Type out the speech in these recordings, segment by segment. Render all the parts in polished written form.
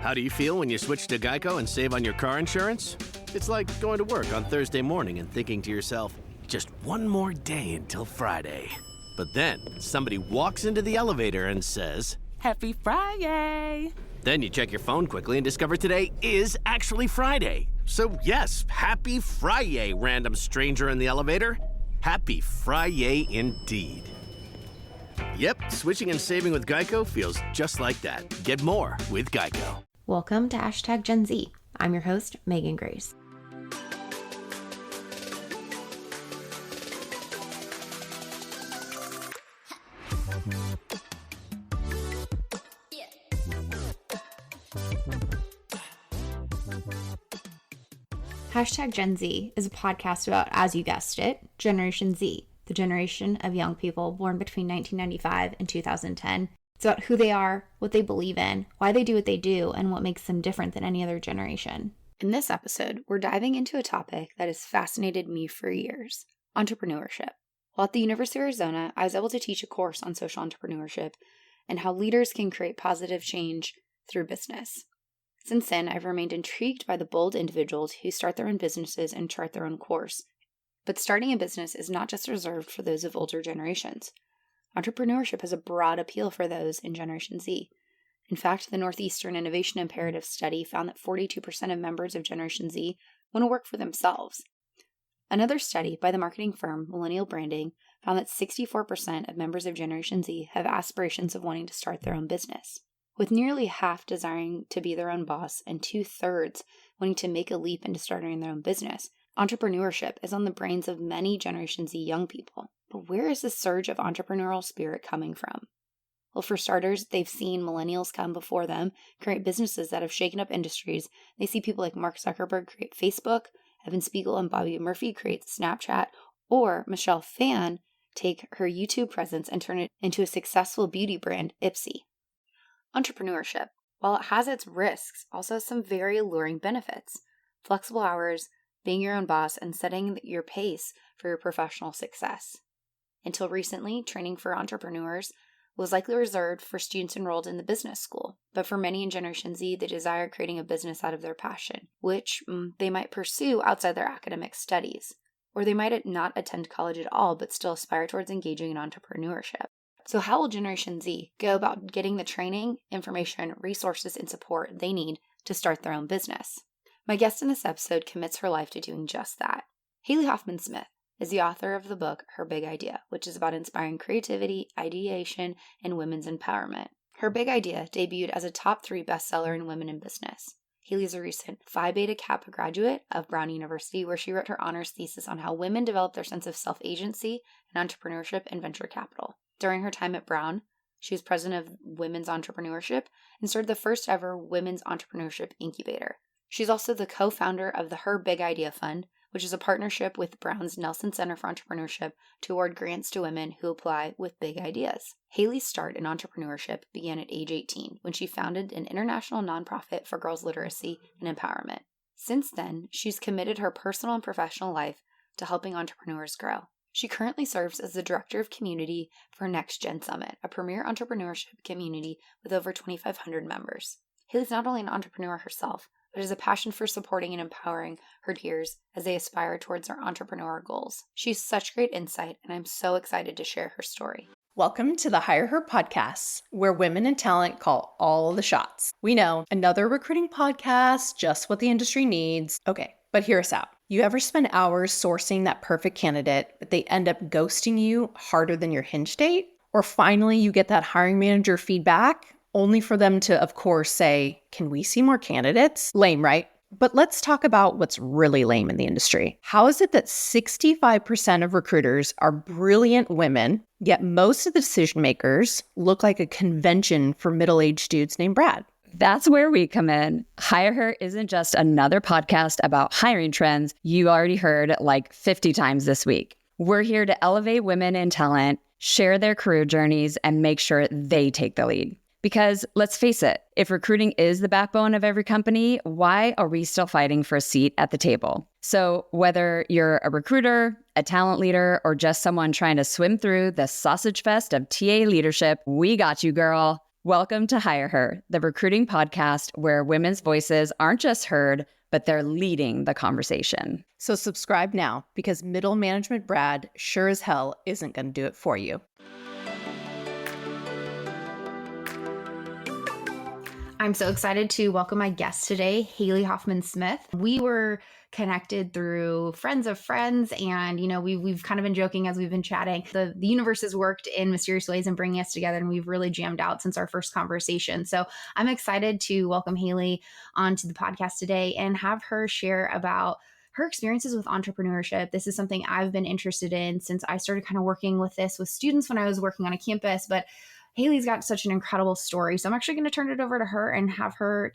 How do you feel when you switch to Geico and save on your car insurance? It's like going to work on Thursday morning and thinking to yourself, just one more day until Friday. But then somebody walks into the elevator and says, Happy Friday! Then you check your phone quickly and discover today is actually Friday. So yes, happy Friday, random stranger in the elevator. Happy Friday indeed. Yep, switching and saving with Geico feels just like that. Get more with Geico. Welcome to #Gen Z. I'm your host, Megan Grace. #Gen Z is a podcast about, as you guessed it, Generation Z, the generation of young people born between 1995 and 2010. It's about who they are, what they believe in, why they do what they do, and what makes them different than any other generation. In this episode, we're diving into a topic that has fascinated me for years: entrepreneurship. While at the University of Arizona, I was able to teach a course on social entrepreneurship and how leaders can create positive change through business. Since then, I've remained intrigued by the bold individuals who start their own businesses and chart their own course. But starting a business is not just reserved for those of older generations. Entrepreneurship has a broad appeal for those in Generation Z. In fact, the Northeastern Innovation Imperative study found that 42% of members of Generation Z want to work for themselves. Another study by the marketing firm Millennial Branding found that 64% of members of Generation Z have aspirations of wanting to start their own business. With nearly half desiring to be their own boss and 2/3 wanting to make a leap into starting their own business, entrepreneurship is on the brains of many Generation Z young people. But where is this surge of entrepreneurial spirit coming from? Well, for starters, they've seen millennials come before them create businesses that have shaken up industries. They see people like Mark Zuckerberg create Facebook, Evan Spiegel and Bobby Murphy create Snapchat, or Michelle Phan take her YouTube presence and turn it into a successful beauty brand, Ipsy. Entrepreneurship, while it has its risks, also has some very alluring benefits: flexible hours, being your own boss, and setting your pace for your professional success. Until recently, training for entrepreneurs was likely reserved for students enrolled in the business school, but for many in Generation Z, they desire creating a business out of their passion, which they might pursue outside their academic studies. Or they might not attend college at all, but still aspire towards engaging in entrepreneurship. So how will Generation Z go about getting the training, information, resources, and support they need to start their own business? My guest in this episode commits her life to doing just that. Haley Hoffman Smith is the author of the book Her Big Idea, which is about inspiring creativity, ideation, and women's empowerment. Her Big Idea debuted as a top 3 bestseller in women in business. Haley is a recent Phi Beta Kappa graduate of Brown University, where she wrote her honors thesis on how women develop their sense of self-agency and entrepreneurship and venture capital. During her time at Brown, she was president of Women's Entrepreneurship and started the first ever Women's Entrepreneurship Incubator. She's also the co-founder of the Her Big Idea Fund, which is a partnership with Brown's Nelson Center for Entrepreneurship to award grants to women who apply with big ideas. Haley's start in entrepreneurship began at age 18 when she founded an international nonprofit for girls' literacy and empowerment. Since then, she's committed her personal and professional life to helping entrepreneurs grow. She currently serves as the Director of Community for Next Gen Summit, a premier entrepreneurship community with over 2,500 members. Haley's not only an entrepreneur herself, but has a passion for supporting and empowering her peers as they aspire towards their entrepreneurial goals. She's such great insight, and I'm so excited to share her story. Welcome to the Hire Her podcast, where women in talent call all the shots. We know, another recruiting podcast, just what the industry needs. Okay, but hear us out. You ever spend hours sourcing that perfect candidate, but they end up ghosting you harder than your hinge date? Or finally, you get that hiring manager feedback, only for them to, of course, say, "Can we see more candidates?" Lame, right? But let's talk about what's really lame in the industry. How is it that 65% of recruiters are brilliant women, yet most of the decision makers look like a convention for middle-aged dudes named Brad? That's where we come in. Hire Her isn't just another podcast about hiring trends you already heard like 50 times this week. We're here to elevate women in talent, share their career journeys, and make sure they take the lead. Because let's face it, if recruiting is the backbone of every company, why are we still fighting for a seat at the table? So whether you're a recruiter, a talent leader, or just someone trying to swim through the sausage fest of TA leadership, we got you, girl. Welcome to Hire Her, the recruiting podcast where women's voices aren't just heard, but they're leading the conversation. So subscribe now, because middle management Brad sure as hell isn't going to do it for you. I'm so excited to welcome my guest today, Haley Hoffman Smith. We were connected through friends of friends, and we've kind of been joking as we've been chatting. The universe has worked in mysterious ways in bringing us together, and we've really jammed out since our first conversation. So I'm excited to welcome Haley onto the podcast today and have her share about her experiences with entrepreneurship. This is something I've been interested in since I started kind of working with this with students when I was working on a campus, but Haley's got such an incredible story. So I'm actually going to turn it over to her and have her,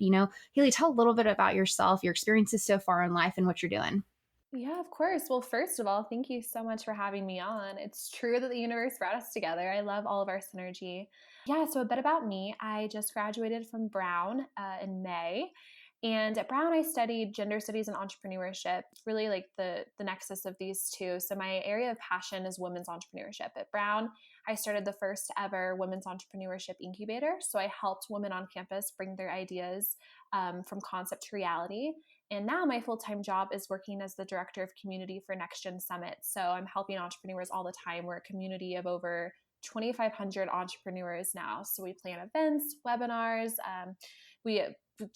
Haley, tell a little bit about yourself, your experiences so far in life, and what you're doing. Yeah, of course. Well, first of all, thank you so much for having me on. It's true that the universe brought us together. I love all of our synergy. Yeah, so a bit about me. I just graduated from Brown in May. And at Brown, I studied gender studies and entrepreneurship, really like the nexus of these two. So my area of passion is women's entrepreneurship. At Brown, I started the first ever women's entrepreneurship incubator. So I helped women on campus bring their ideas from concept to reality. And now my full-time job is working as the director of community for Next Gen Summit. So I'm helping entrepreneurs all the time. We're a community of over 2,500 entrepreneurs now. So we plan events, webinars. We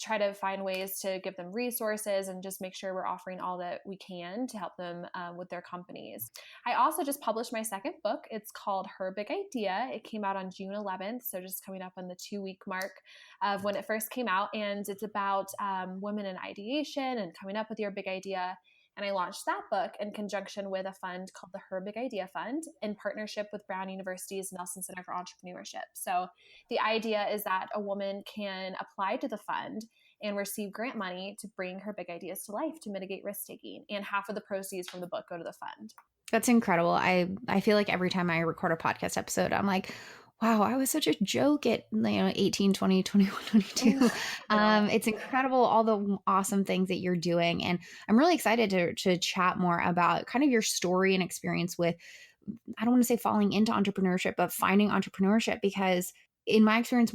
try to find ways to give them resources and just make sure we're offering all that we can to help them with their companies. I also just published my second book. It's called Her Big Idea. It came out on June 11th, so just coming up on the 2-week mark of when it first came out. And it's about women in ideation and coming up with your big idea. And I launched that book in conjunction with a fund called the Her Big Idea Fund in partnership with Brown University's Nelson Center for Entrepreneurship. So the idea is that a woman can apply to the fund and receive grant money to bring her big ideas to life to mitigate risk-taking. And half of the proceeds from the book go to the fund. That's incredible. I feel like every time I record a podcast episode, I'm like, wow, I was such a joke at 18, 20, 21, 22. It's incredible, all the awesome things that you're doing. And I'm really excited to chat more about kind of your story and experience with, I don't want to say falling into entrepreneurship, but finding entrepreneurship, because in my experience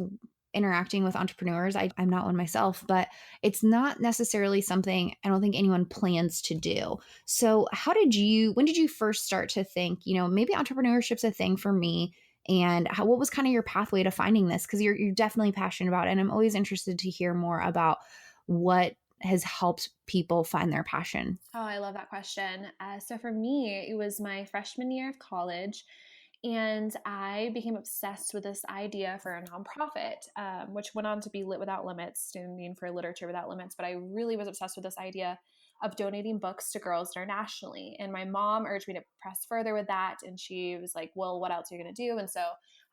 interacting with entrepreneurs, I'm not one myself, but it's not necessarily something I don't think anyone plans to do. So when did you first start to think, maybe entrepreneurship's a thing for me? And what was kind of your pathway to finding this? Because you're definitely passionate about it. And I'm always interested to hear more about what has helped people find their passion. Oh, I love that question. So for me, it was my freshman year of college. And I became obsessed with this idea for a nonprofit, which went on to be Lit Without Limits, standing for Literature Without Limits. But I really was obsessed with this idea of donating books to girls internationally. And my mom urged me to press further with that. And she was like, well, what else are you going to do? And so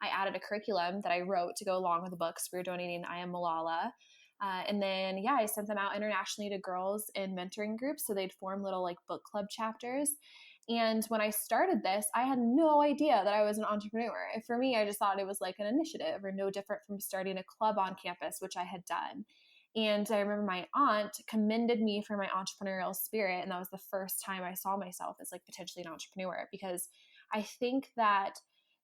I added a curriculum that I wrote to go along with the books. We were donating I Am Malala. And then, I sent them out internationally to girls in mentoring groups. So they'd form little book club chapters. And when I started this, I had no idea that I was an entrepreneur. For me, I just thought it was like an initiative, or no different from starting a club on campus, which I had done. And I remember my aunt commended me for my entrepreneurial spirit. And that was the first time I saw myself as potentially an entrepreneur, because I think that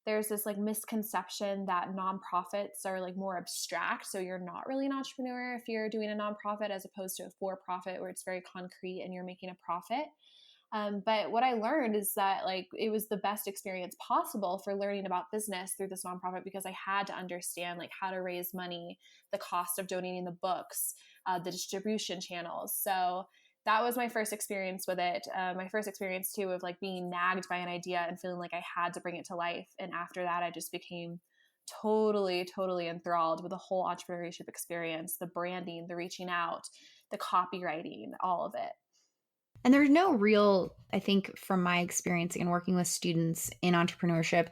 there's this misconception that nonprofits are more abstract. So you're not really an entrepreneur if you're doing a nonprofit, as opposed to a for-profit where it's very concrete and you're making a profit. But what I learned is that it was the best experience possible for learning about business through this nonprofit, because I had to understand how to raise money, the cost of donating the books, the distribution channels. So that was my first experience with it. My first experience too of being nagged by an idea and feeling like I had to bring it to life. And after that, I just became totally enthralled with the whole entrepreneurship experience, the branding, the reaching out, the copywriting, all of it. And there's no real, I think from my experience in working with students in entrepreneurship,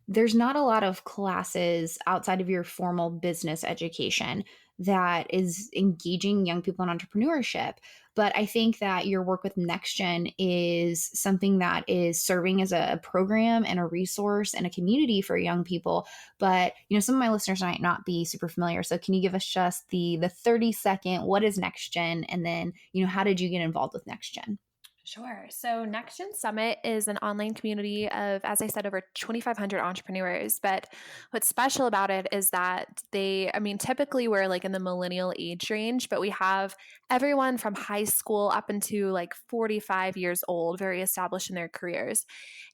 there's not a lot of classes outside of your formal business education that is engaging young people in entrepreneurship. But I think that your work with NextGen is something that is serving as a program and a resource and a community for young people. But, some of my listeners might not be super familiar. So can you give us just the 30-second, what is NextGen? And then, how did you get involved with NextGen? Sure. So Next Gen Summit is an online community of, as I said, over 2,500 entrepreneurs. But what's special about it is that typically we're like in the millennial age range, but we have everyone from high school up into like 45 years old, very established in their careers.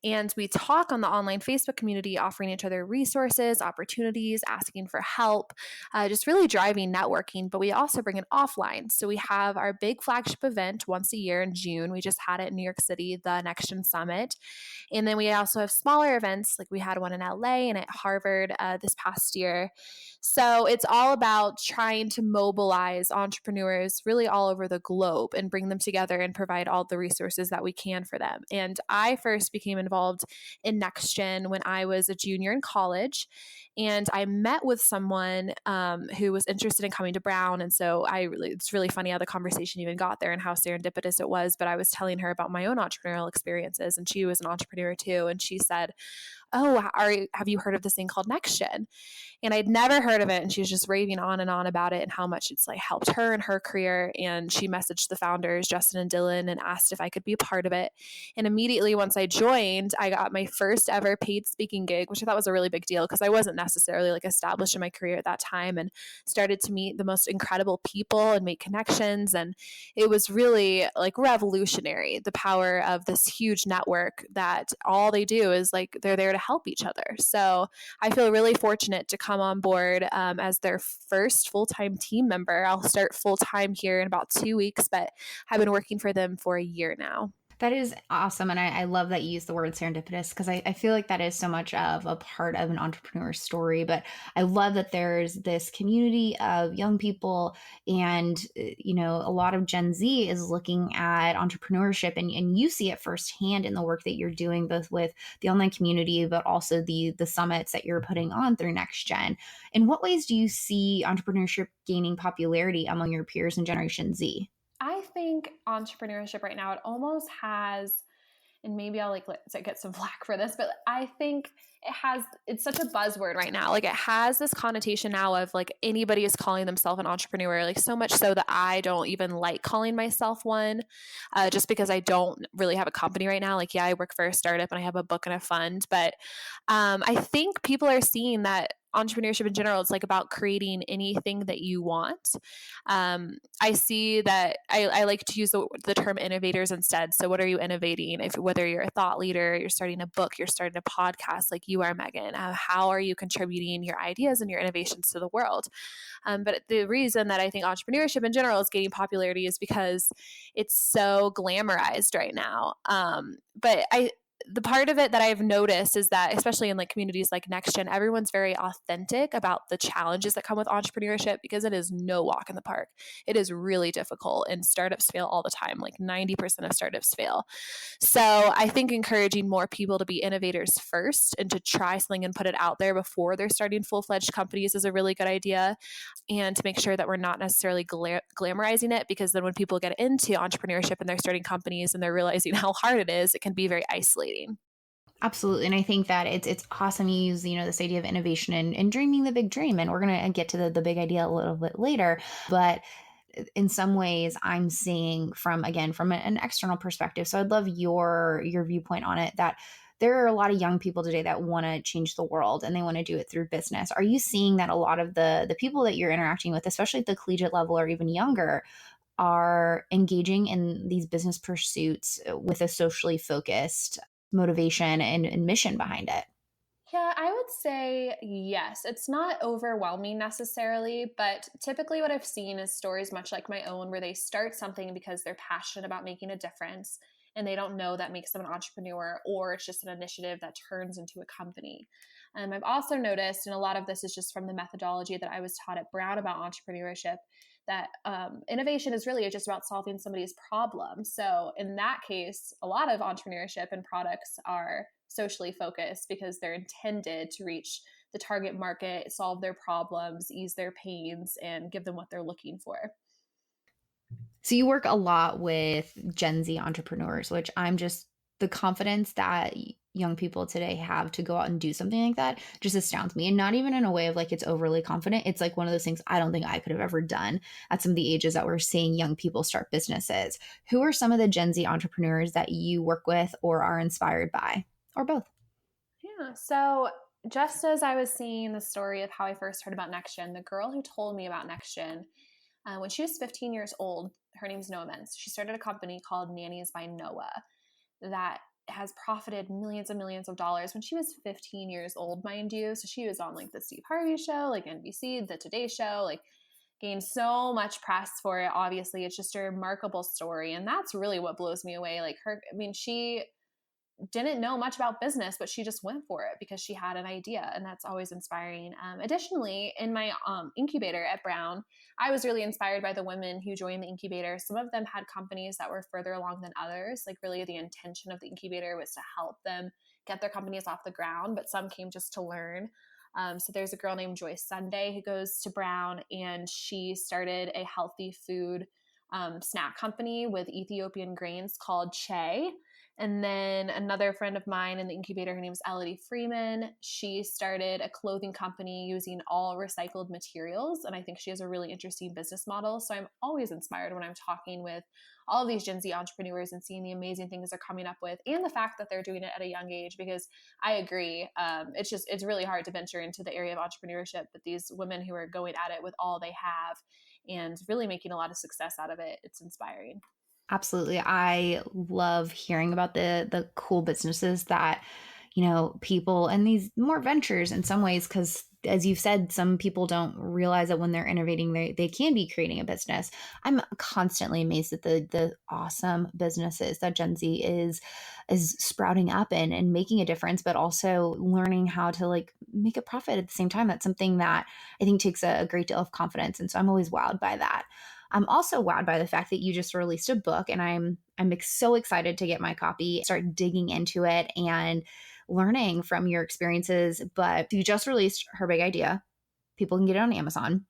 And we talk on the online Facebook community, offering each other resources, opportunities, asking for help, just really driving networking. But we also bring it offline. So we have our big flagship event once a year in June. We just had it in New York City, the Next Gen Summit. And then we also have smaller events, like we had one in LA and at Harvard this past year. So it's all about trying to mobilize entrepreneurs really all over the globe and bring them together and provide all the resources that we can for them. And I first became involved in Next Gen when I was a junior in college. And I met with someone who was interested in coming to Brown. And so it's really funny how the conversation even got there and how serendipitous it was. But I was telling her about my own entrepreneurial experiences, and she was an entrepreneur too. And she said, "Oh, have you heard of this thing called Next Gen?" And I'd never heard of it. And she was just raving on and on about it and how much it's like helped her in her career. And she messaged the founders, Justin and Dylan, and asked if I could be a part of it. And immediately once I joined, I got my first ever paid speaking gig, which I thought was a really big deal because I wasn't necessarily like established in my career at that time, and started to meet the most incredible people and make connections. And it was really like revolutionary, the power of this huge network that all they do is like they're there to help each other. So I feel really fortunate to come on board as their first full-time team member. I'll start full-time here in about 2 weeks, but I've been working for them for a year now. That is awesome. And I love that you use the word serendipitous, because I feel like that is so much of a part of an entrepreneur's story. But I love that there's this community of young people, and, a lot of Gen Z is looking at entrepreneurship, and you see it firsthand in the work that you're doing, both with the online community, but also the summits that you're putting on through Next Gen. In what ways do you see entrepreneurship gaining popularity among your peers in Generation Z? I think entrepreneurship right now, it almost has, and maybe I'll get some flack for this, but I think it's such a buzzword right now. Like it has this connotation now of like anybody is calling themselves an entrepreneur, like so much so that I don't even like calling myself one, just because I don't really have a company right now. Like, yeah, I work for a startup and I have a book and a fund, but I think people are seeing that entrepreneurship in general, it's like about creating anything that you want. I see that I like to use the term innovators instead. So what are you innovating? Whether you're a thought leader, you're starting a book, you're starting a podcast like you are, Megan, how are you contributing your ideas and your innovations to the world? But the reason that I think entrepreneurship in general is gaining popularity is because it's so glamorized right now. But the part of it that I've noticed is that, especially in like communities like Next Gen, everyone's very authentic about the challenges that come with entrepreneurship, because it is no walk in the park. It is really difficult, and startups fail all the time. Like 90% of startups fail. So I think encouraging more people to be innovators first and to try something and put it out there before they're starting full-fledged companies is a really good idea. And to make sure that we're not necessarily glamorizing it, because then when people get into entrepreneurship and they're starting companies and they're realizing how hard it is, it can be very isolating. Absolutely. And I think that it's awesome you use, this idea of innovation and dreaming the big dream. And we're going to get to the big idea a little bit later. But in some ways, I'm seeing from an external perspective. So I'd love your viewpoint on it, that there are a lot of young people today that want to change the world and they want to do it through business. Are you seeing that a lot of the people that you're interacting with, especially at the collegiate level or even younger, are engaging in these business pursuits with a socially focused motivation and mission behind it? Yeah, I would say yes. It's not overwhelming necessarily, but typically what I've seen is stories much like my own, where they start something because they're passionate about making a difference and they don't know that makes them an entrepreneur, or it's just an initiative that turns into a company. I've also noticed, and a lot of this is just from the methodology that I was taught at Brown about entrepreneurship, that innovation is really just about solving somebody's problem. So in that case, a lot of entrepreneurship and products are socially focused because they're intended to reach the target market, solve their problems, ease their pains, and give them what they're looking for. So you work a lot with Gen Z entrepreneurs, which I'm just the confidence that young people today have to go out and do something like that just astounds me. And not even in a way of like it's overly confident. It's like one of those things I don't think I could have ever done at some of the ages that we're seeing young people start businesses. Who are some of the Gen Z entrepreneurs that you work with or are inspired by, or both? Yeah. So just as I was seeing the story of how I first heard about NextGen, the girl who told me about NextGen, when she was 15 years old, her name's Noah Mintz. She started a company called Nannies by Noah that has profited millions and millions of dollars when she was 15 years old, mind you. So she was on like the Steve Harvey show, like NBC, the Today Show, like gained so much press for it. Obviously, it's just a remarkable story. And that's really what blows me away. Like she didn't know much about business, but she just went for it because she had an idea, and that's always inspiring. Additionally, in my incubator at Brown, I was really inspired by the women who joined the incubator. Some of them had companies that were further along than others. Like really the intention of the incubator was to help them get their companies off the ground, but some came just to learn. So there's a girl named Joyce Sunday who goes to Brown, and she started a healthy food snack company with Ethiopian grains called Che. And then another friend of mine in the incubator, her name's Elodie Freeman. She started a clothing company using all recycled materials. And I think she has a really interesting business model. So I'm always inspired when I'm talking with all of these Gen Z entrepreneurs and seeing the amazing things they're coming up with, and the fact that they're doing it at a young age, because I agree. It's really hard to venture into the area of entrepreneurship, but these women who are going at it with all they have and really making a lot of success out of it, it's inspiring. Absolutely. I love hearing about the cool businesses that, people and these more ventures in some ways, because as you've said, some people don't realize that when they're innovating, they can be creating a business. I'm constantly amazed at the awesome businesses that Gen Z is sprouting up in and making a difference, but also learning how to like make a profit at the same time. That's something that I think takes a great deal of confidence. And so I'm always wowed by that. I'm also wowed by the fact that you just released a book, and I'm so excited to get my copy, start digging into it and learning from your experiences. But you just released Her Big Idea. People can get it on Amazon.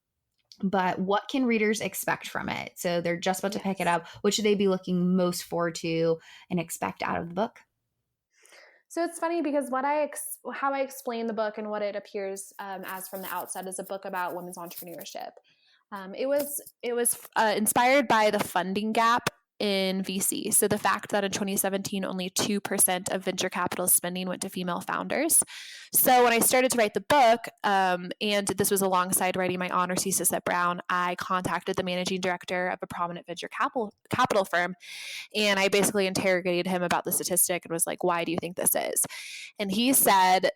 But what can readers expect from it? So they're just about to pick it up. What should they be looking most forward to and expect out of the book? So it's funny because how I explain the book and what it appears as from the outset is a book about women's entrepreneurship. It was inspired by the funding gap in VC. So the fact that in 2017, only 2% of venture capital spending went to female founders. So when I started to write the book, and this was alongside writing my honors thesis at Brown, I contacted the managing director of a prominent venture capital firm. And I basically interrogated him about the statistic and was like, why do you think this is? And he said,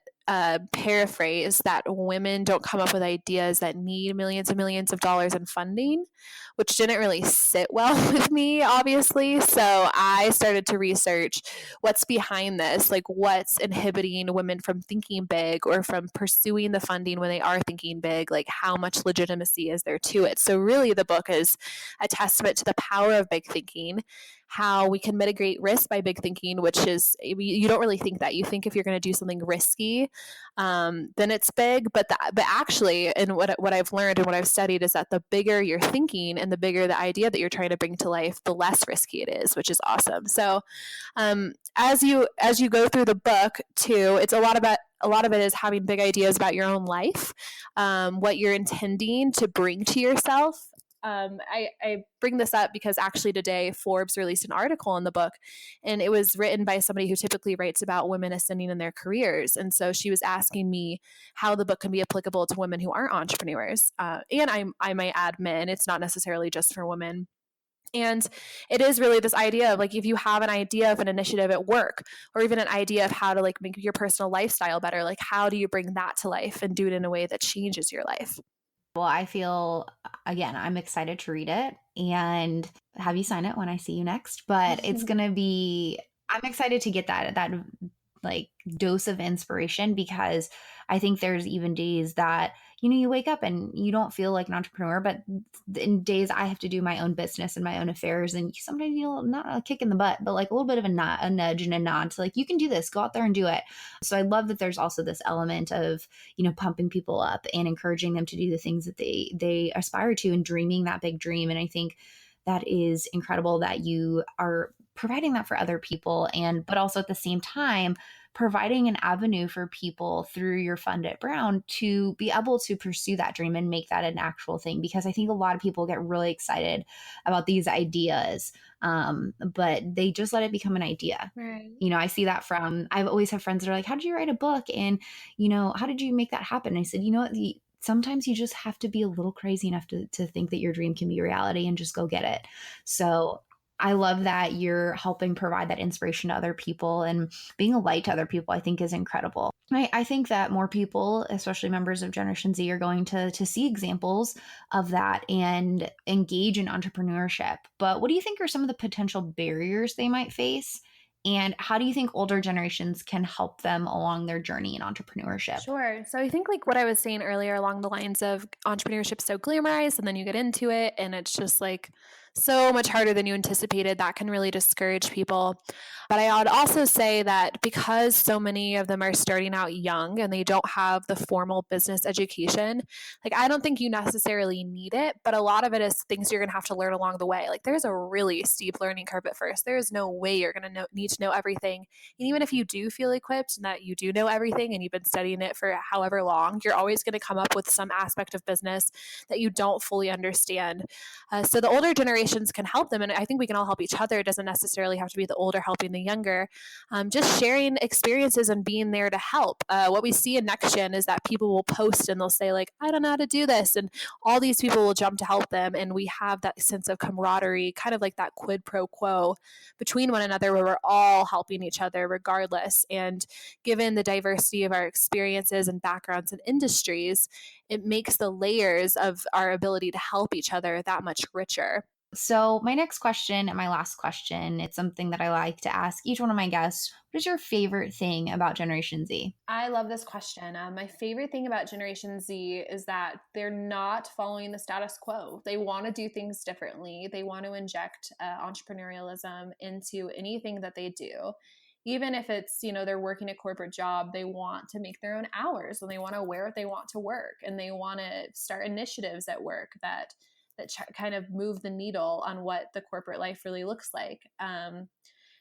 paraphrase, that women don't come up with ideas that need millions and millions of dollars in funding, which didn't really sit well with me, obviously. So I started to research what's behind this, like what's inhibiting women from thinking big or from pursuing the funding when they are thinking big, like how much legitimacy is there to it. So really the book is a testament to the power of big thinking, how we can mitigate risk by big thinking, which is, you don't really think that. You think if you're going to do something risky, then it's big. But actually, and what I've learned and what I've studied is that the bigger you're thinking and the bigger the idea that you're trying to bring to life, the less risky it is, which is awesome. So as you go through the book too, it's a lot of it is having big ideas about your own life, what you're intending to bring to yourself. I bring this up because actually today Forbes released an article in the book, and it was written by somebody who typically writes about women ascending in their careers. And so she was asking me how the book can be applicable to women who aren't entrepreneurs. And I might add men. It's not necessarily just for women. And it is really this idea of like, if you have an idea of an initiative at work, or even an idea of how to like make your personal lifestyle better, like how do you bring that to life and do it in a way that changes your life? Well, I feel, again, I'm excited to read it and have you sign it when I see you next. But it's going to be, I'm excited to get that like dose of inspiration, because I think there's even days that, you wake up and you don't feel like an entrepreneur, but in days I have to do my own business and my own affairs. And sometimes, not a kick in the butt, but like a little bit of a nudge and a nod to like, you can do this, go out there and do it. So I love that there's also this element of, pumping people up and encouraging them to do the things that they aspire to and dreaming that big dream. And I think that is incredible that you are providing that for other people, but also at the same time providing an avenue for people through your fund at Brown to be able to pursue that dream and make that an actual thing. Because I think a lot of people get really excited about these ideas, but they just let it become an idea. Right. I see that I've always had friends that are like, how did you write a book? And, how did you make that happen? And I said, sometimes you just have to be a little crazy enough to think that your dream can be reality and just go get it. So I love that you're helping provide that inspiration to other people, and being a light to other people, I think, is incredible. I think that more people, especially members of Generation Z, are going to see examples of that and engage in entrepreneurship. But what do you think are some of the potential barriers they might face? And how do you think older generations can help them along their journey in entrepreneurship? Sure. So I think like what I was saying earlier along the lines of entrepreneurship so glamorized, and then you get into it and it's just like so much harder than you anticipated, that can really discourage people. But I would also say that because so many of them are starting out young and they don't have the formal business education, like I don't think you necessarily need it, but a lot of it is things you're going to have to learn along the way. Like there's a really steep learning curve at first. There's no way you're going to need to know everything. And even if you do feel equipped and that you do know everything and you've been studying it for however long, you're always going to come up with some aspect of business that you don't fully understand. So the older generations can help them, and I think we can all help each other. It doesn't necessarily have to be the older helping the younger. Just sharing experiences and being there to help. What we see in Next Gen is that people will post and they'll say like, I don't know how to do this. And all these people will jump to help them. And we have that sense of camaraderie, kind of like that quid pro quo between one another, where we're all helping each other regardless. And given the diversity of our experiences and backgrounds and industries, it makes the layers of our ability to help each other that much richer. So my next question and my last question, it's something that I like to ask each one of my guests. What is your favorite thing about Generation Z? I love this question. My favorite thing about Generation Z is that they're not following the status quo. They want to do things differently. They want to inject entrepreneurialism into anything that they do. Even if it's, they're working a corporate job, they want to make their own hours, and they want to wear what they want to work, and they want to start initiatives at work that kind of move the needle on what the corporate life really looks like.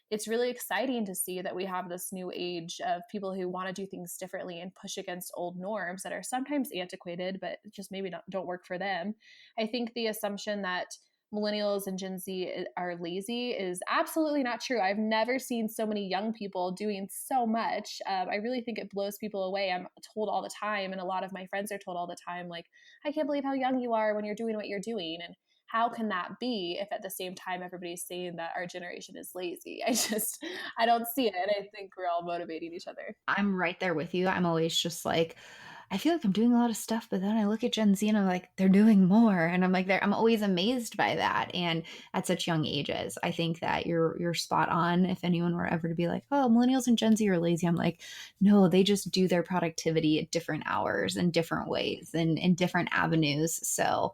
It's really exciting to see that we have this new age of people who want to do things differently and push against old norms that are sometimes antiquated, but just maybe don't work for them. I think the assumption that millennials and Gen Z are lazy is absolutely not true. I've never seen so many young people doing so much. I really think it blows people away. I'm told all the time, and a lot of my friends are told all the time, like, I can't believe how young you are when you're doing what you're doing. And how can that be if at the same time everybody's saying that our generation is lazy? I don't see it. And I think we're all motivating each other. I'm right there with you. I'm always just like, I feel like I'm doing a lot of stuff, but then I look at Gen Z and I'm like, they're doing more. And I'm like, I'm always amazed by that. And at such young ages, I think that you're spot on. If anyone were ever to be like, oh, millennials and Gen Z are lazy, I'm like, no, they just do their productivity at different hours and different ways and in different avenues. So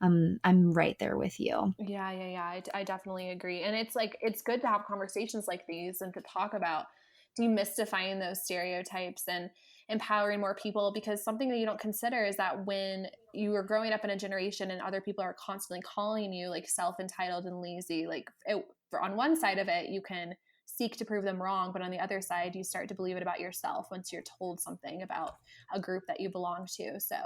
I'm right there with you. Yeah. I definitely agree. And it's good to have conversations like these and to talk about demystifying those stereotypes and empowering more people, because something that you don't consider is that when you are growing up in a generation and other people are constantly calling you like self-entitled and lazy, on one side of it, you can seek to prove them wrong, but on the other side, you start to believe it about yourself once you're told something about a group that you belong to. So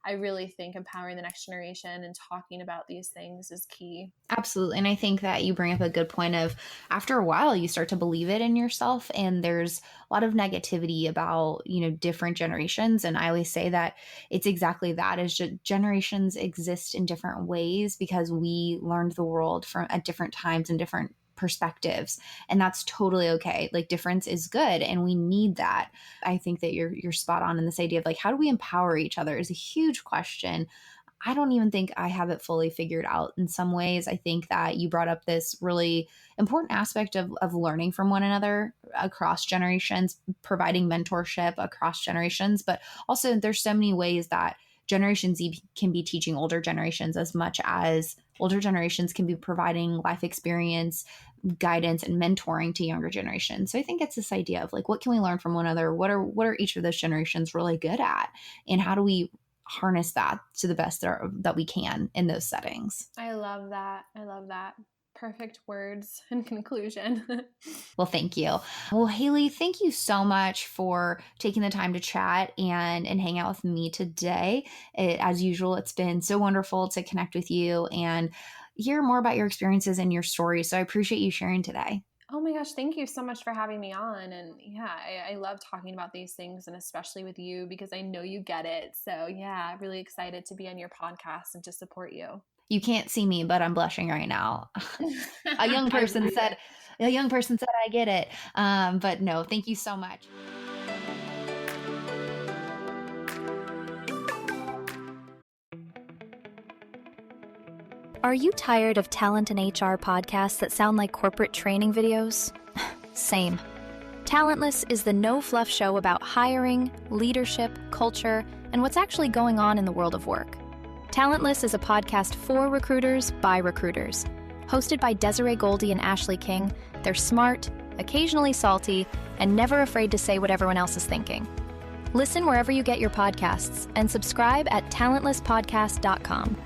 I really think empowering the next generation and talking about these things is key. Absolutely. And I think that you bring up a good point of, after a while, you start to believe it in yourself. And there's a lot of negativity about, different generations. And I always say that it's exactly that, is generations exist in different ways because we learned the world at different times and different perspectives, and that's totally okay. Like, difference is good and we need that. I think that you're spot on in this idea of like, how do we empower each other is a huge question. I don't even think I have it fully figured out in some ways. I think that you brought up this really important aspect of learning from one another across generations, providing mentorship across generations, but also there's so many ways that Generation Z can be teaching older generations as much as older generations can be providing life experience, guidance, and mentoring to younger generations. So I think it's this idea of like, what can we learn from one another? What are each of those generations really good at? And how do we harness that to the best that we can in those settings? I love that. perfect words in conclusion. Well, thank you. Well, Haley, thank you so much for taking the time to chat and hang out with me today. As usual, it's been so wonderful to connect with you and hear more about your experiences and your story. So I appreciate you sharing today. Oh my gosh, thank you so much for having me on. And yeah, I love talking about these things, and especially with you because I know you get it. So yeah, really excited to be on your podcast and to support you. You can't see me, but I'm blushing right now. A young person said, I get it. But no, thank you so much. Are you tired of talent and HR podcasts that sound like corporate training videos? Same. Talentless is the no-fluff show about hiring, leadership, culture, and what's actually going on in the world of work. Talentless is a podcast for recruiters by recruiters. Hosted by Desiree Goldie and Ashley King, they're smart, occasionally salty, and never afraid to say what everyone else is thinking. Listen wherever you get your podcasts and subscribe at talentlesspodcast.com.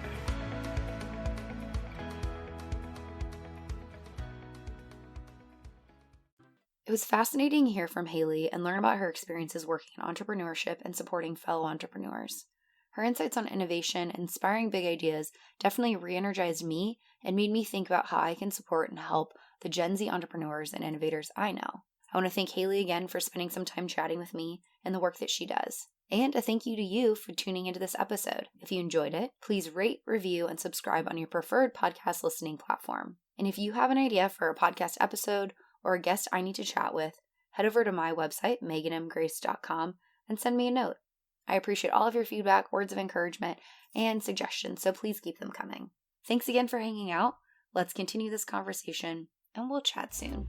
It was fascinating to hear from Haley and learn about her experiences working in entrepreneurship and supporting fellow entrepreneurs. Her insights on innovation and inspiring big ideas definitely re-energized me and made me think about how I can support and help the Gen Z entrepreneurs and innovators I know. I want to thank Haley again for spending some time chatting with me and the work that she does. And a thank you to you for tuning into this episode. If you enjoyed it, please rate, review, and subscribe on your preferred podcast listening platform. And if you have an idea for a podcast episode or a guest I need to chat with, head over to my website, meganmgrace.com, and send me a note. I appreciate all of your feedback, words of encouragement, and suggestions, so please keep them coming. Thanks again for hanging out. Let's continue this conversation, and we'll chat soon.